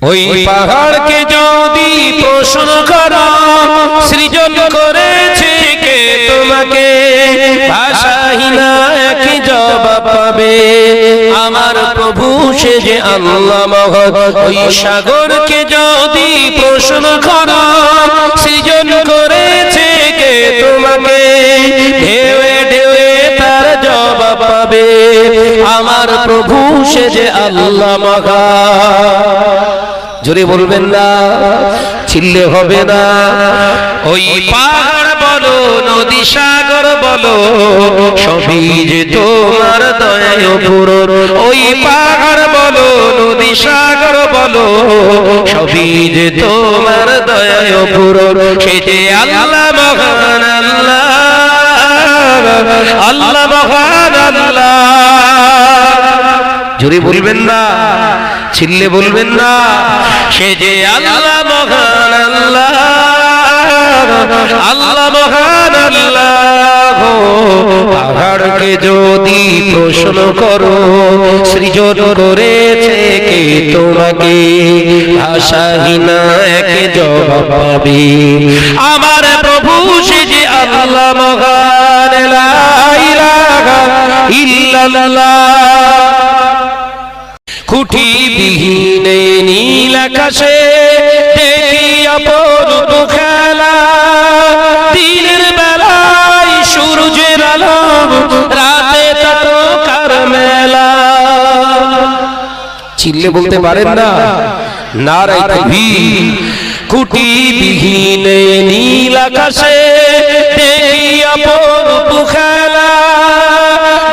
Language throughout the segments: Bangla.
ওই পাহাড়কে যদি প্রশ্ন করো সৃজন করেছে কে তোমাকে, ভাষাহীনা একই জবাব পাবে, আমার প্রভু সে যে আল্লাহ মহৎ। ওই সাগরকে যদি প্রশ্ন করো সৃজন করেছে কে তোমাকে, ঢেউয়ে ঢেউয়ে তার জবাব পাবে, আমার প্রভু সে যে আল্লাহ মহৎ। জোরে বলবেন না, চিল্লে হবে না। ওই পাহাড় বলো নদী সাগর বলো সবই যে তোমার দয়ায় পূরণ। ওই পাহাড় বলো নদী সাগর বলো সবই যে তোমার দয়ায় পূরণ। সে যে আল্লাহ মহান আল্লাহ, আল্লাহ মহান আল্লাহ। জোরে বলবেন না, চিল্লে বলবেন না। সে যে আল্লাহ মহান আল্লাহ, আল্লাহ মহান আল্লাহ। পাহাড়কে যদি প্রশ্ন করো সৃজন করেছে কে তোমাকে, ভাষাহীনা এক জবাব পাবে, আমার প্রভু সে যে আল্লাহ মহান। লা ইলাহা ইল্লাল্লাহ। খুঁটি বিহীন নীল আকাশে দেখি অপরূপ খেলা, দিনের বেলায় সূর্যের আলো রাতে তারকার মেলা। চিল্লে বলতে পারেন না, নারায়ে তাকবীর। খুঁটি বিহীন নীল আকাশে দেখি অপরূপ খেলা,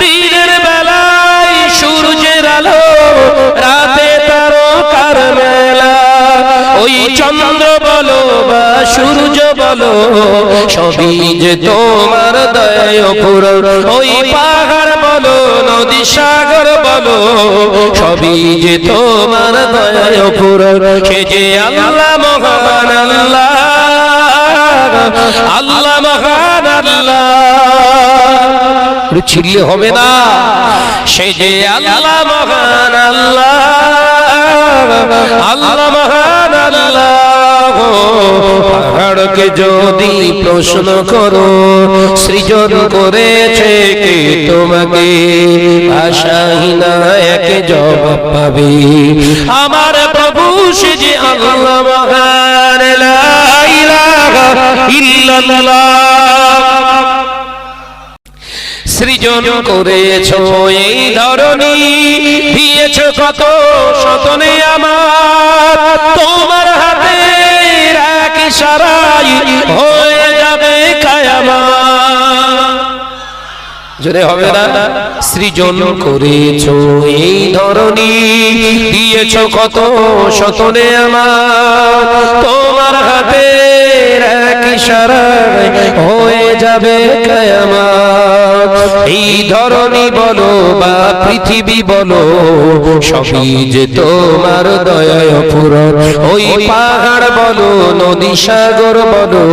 দিনের বেলায় সূর্যের আলো রাতে তারকার মেলা। ওই চন্দ্র বলো বা সূর্য বলো সবই যে তোমার দয়ায় পূরণ। ওই পাহাড় বলো নদী সাগর বলো সবই যে তোমার দয়ায় পূরণ। সে যে আল্লাহ মহান আল্লাহ, আল্লাহ মহান আল্লাহ। চিল্লে হবে না। সে যে আল্লাহ মহান আল্লাহ, আল্লাহ মহান আল্লাহ। পাহাড়কে যদি প্রশ্ন করো সৃজন করেছে কে তোমাকে, ভাষাহীনা এক জবাব পাবে, আমার প্রভু সে যে আল্লাহ মহান। লা ইলাহা ইল্লাল্লাহ। সৃজন করেছো এই ধরনী, দিয়েছো কত সতনে আমার, তোমার হাতে এক ইশারায় হয়ে যাবে কিয়ামত। জোরে হবে না। সৃজন করেছো এই ধরনী, দিয়েছো কত সতনে আমার, তোমার হাতে এক ইশারায় হয়ে যাবে কিয়ামত। এই ধরনী বলো বা পৃথিবী বলো সবই যে তোমার দয়ায় পূরণ। ওই পাহাড় বলো নদী সাগর বলো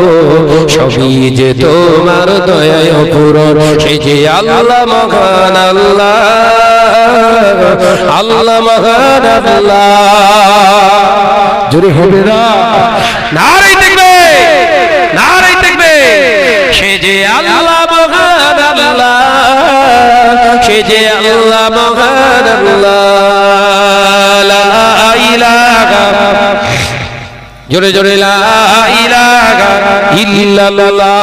সবই যে তোমার দয়ায় পূরণ। সে যে আল্লাহ মহান আল্লাহ, আল্লাহ মহান আল্লাহ। জোরে হবে না, নারে তাকবীর, নারে তাকবীর। সে যে আল্লাহ মহান আল্লাহ, সে যে আল্লাহ মহান আল্লাহ। লা ইলাহা, জোরে জোরে লা ইলাহা ইল্লাল্লাহ।